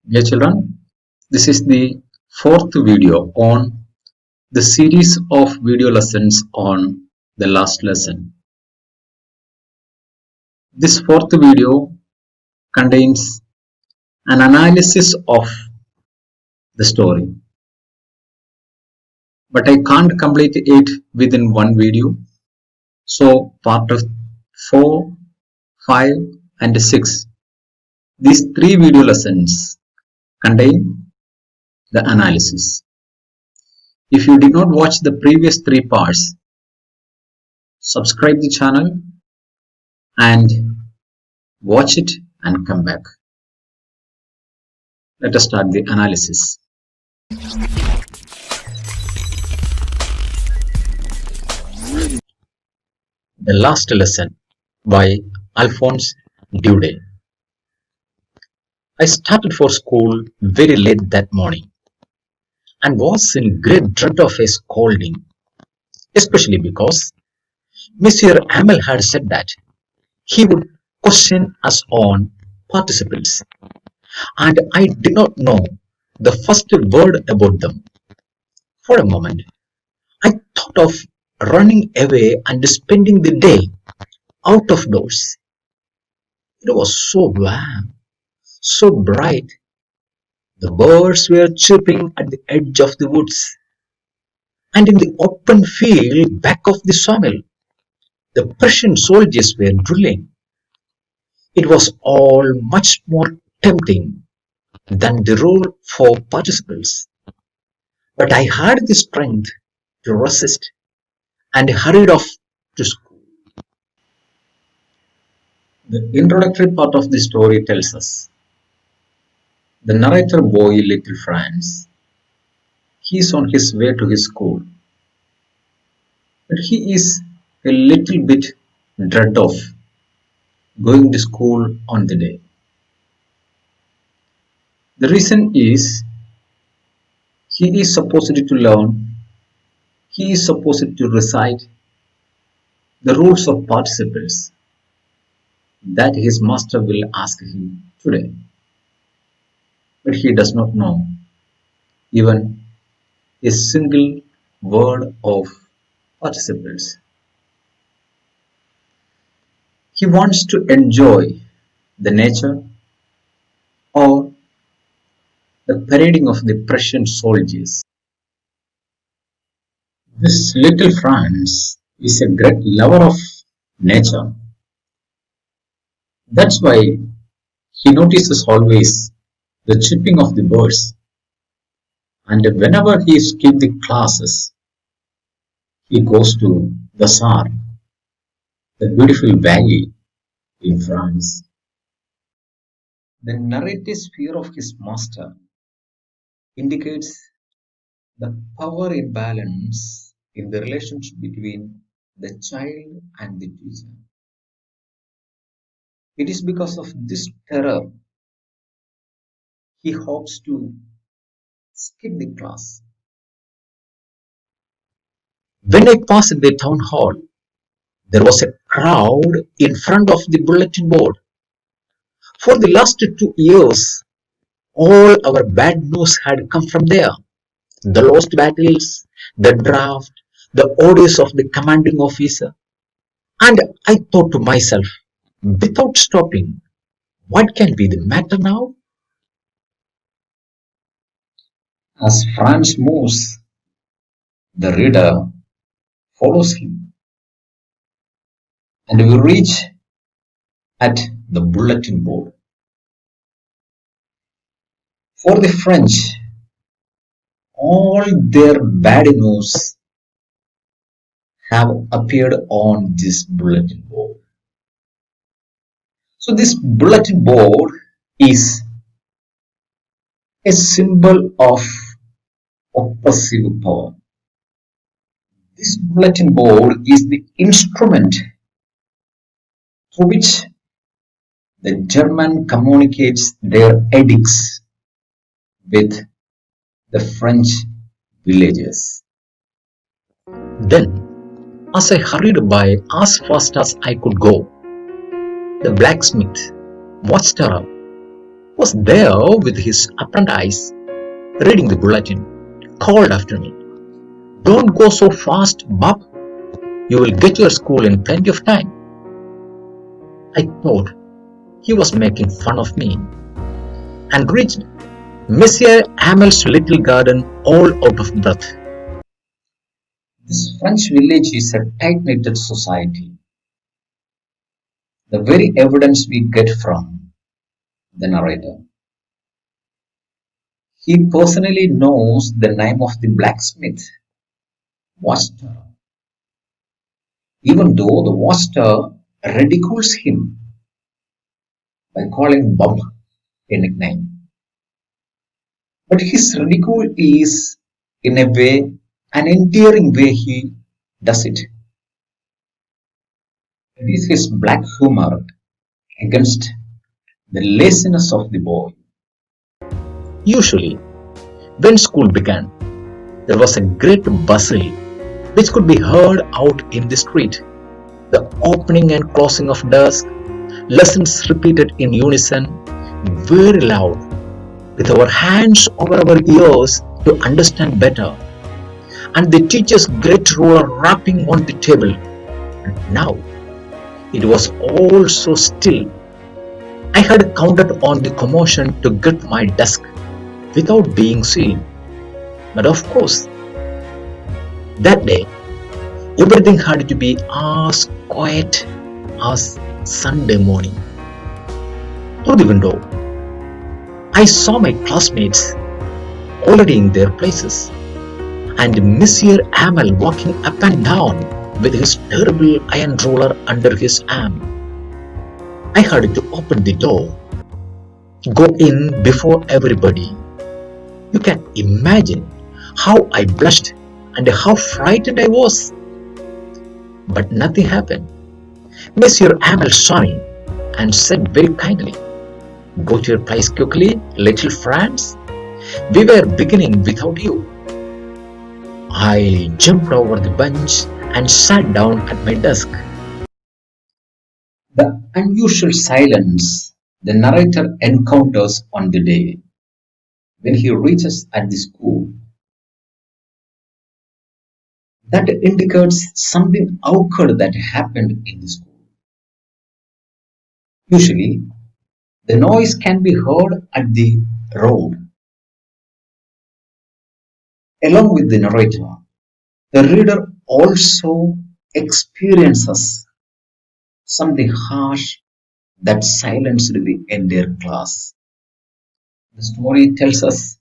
Dear children, this is the fourth video on the series of video lessons on the last lesson. This fourth video contains an analysis of the story, but I can't complete it within one video. So part of 4, 5 and 6, these three video lessons contain the analysis. If you did not watch the previous three parts, subscribe the channel and watch it and come back. Let us start the analysis. The last lesson by Alphonse Daudet. I started for school very late that morning and was in great dread of a scolding, especially because Monsieur Hamel had said that he would question us on participles, and I did not know the first word about them. For a moment, I thought of running away and spending the day out of doors. It was so warm, so bright. The birds were chirping at the edge of the woods, and in the open field back of the sawmill, the Prussian soldiers were drilling. It was all much more tempting than the role for participles. But I had the strength to resist and hurried off to school. The introductory part of the story tells us the narrator boy, little Franz, he is on his way to his school, but he is a little bit dread of going to school on the day. The reason is he is supposed to learn, he is supposed to recite the rules of participles that his master will ask him today. But he does not know even a single word of participles. He wants to enjoy the nature or the parading of the Prussian soldiers. This little Franz is a great lover of nature. That's why he notices always the chirping of the birds, and whenever he skips the classes, he goes to the Saar, the beautiful valley in France. The narrative's fear of his master indicates the power imbalance in the relationship between the child and the teacher. It is because of this terror he hopes to skip the class. When I passed the town hall, there was a crowd in front of the bulletin board. For the last 2 years, all our bad news had come from there. The lost battles, the draft, the orders of the commanding officer. And I thought to myself, without stopping, what can be the matter now? As Franz moves, the reader follows him, and we reach at the bulletin board. For the French, all their bad news have appeared on this bulletin board. So this bulletin board is a symbol of oppressive power. This bulletin board is the instrument through which the German communicates their edicts with the French villagers. Then, as I hurried by as fast as I could go, the blacksmith watched her up was there with his apprentice, reading the bulletin, called after me. Don't go so fast, Bob. You will get your school in plenty of time. I thought he was making fun of me and reached Monsieur Hamel's little garden all out of breath. This French village is a tight-knitted society. The very evidence we get from the narrator. He personally knows the name of the blacksmith, Watchtower, even though the Watchtower ridicules him by calling Bob a nickname. But his ridicule is, in a way, an endearing way he does it. It is his black humor against the laziness of the boy. Usually, when school began, there was a great bustle which could be heard out in the street. The opening and closing of desks, lessons repeated in unison, very loud, with our hands over our ears to understand better, and the teacher's great ruler rapping on the table. And now, it was all so still. I had counted on the commotion to get my desk without being seen. But of course, that day, everything had to be as quiet as Sunday morning. Through the window, I saw my classmates already in their places, and Monsieur Hamel walking up and down with his terrible iron roller under his arm. I had to open the door, go in before everybody. You can imagine how I blushed and how frightened I was. But nothing happened. Monsieur Hamel saw me and said very kindly, "Go to your place quickly, little Franz. We were beginning without you." I jumped over the bench and sat down at my desk. The unusual silence the narrator encounters on the day when he reaches at the school, that indicates something occurred that happened in the school. Usually, the noise can be heard at the road. Along with the narrator, the reader also experiences something harsh that silenced the entire class. The story tells us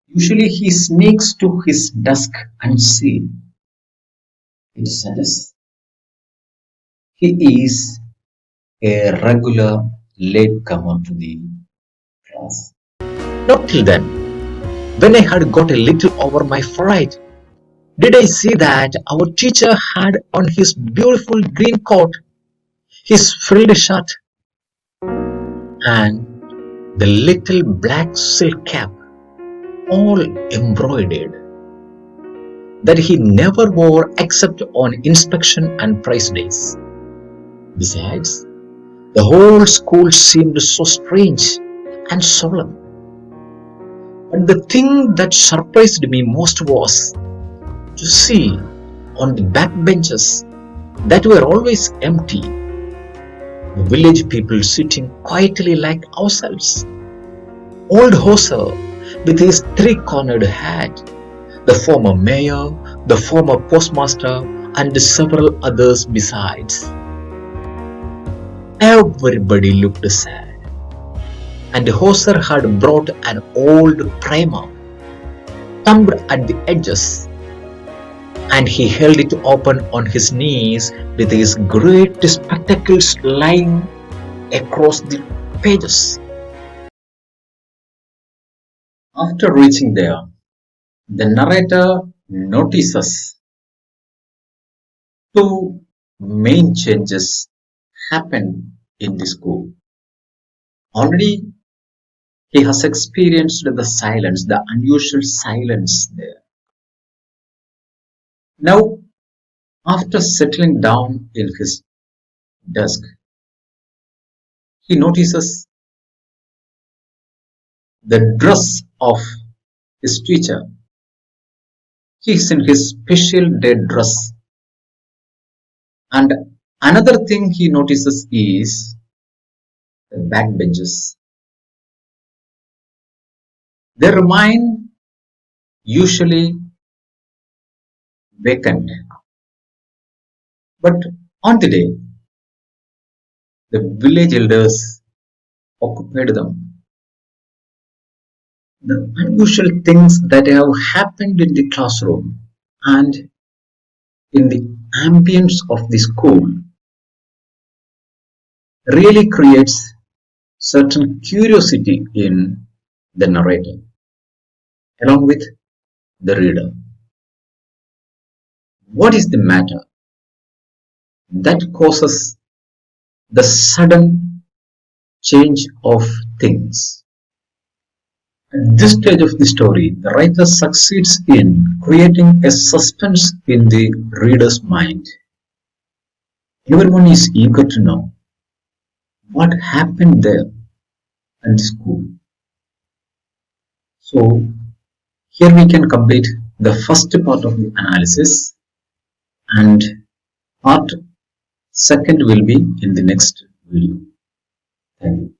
usually he sneaks to his desk unseen. It suggests he is a regular latecomer to the class. Not till then, when I had got a little over my fright, did I see that our teacher had on his beautiful green coat, his frilled shirt, and the little black silk cap, all embroidered, that he never wore except on inspection and prize days. Besides, the whole school seemed so strange and solemn. But the thing that surprised me most was to see on the back benches that were always empty, the village people sitting quietly like ourselves. Old Hoser with his three-cornered hat, the former mayor, the former postmaster, and several others besides. Everybody looked sad, and Hoser had brought an old primer, thumbed at the edges, and he held it open on his knees with his great spectacles lying across the pages. After reaching there, the narrator notices two main changes happened in the school. Already he has experienced the silence, the unusual silence there. Now, after settling down in his desk, he notices the dress of his teacher. He is in his special day dress. And another thing he notices is the backbenches. They remain usually vacant. But on the day, the village elders occupied them. The unusual things that have happened in the classroom and in the ambience of the school really creates certain curiosity in the narrator along with the reader. What is the matter that causes the sudden change of things? At this stage of the story, the writer succeeds in creating a suspense in the reader's mind. Everyone is eager to know what happened there in school. So here we can complete the first part of the analysis, and part second will be in the next video. Thank you.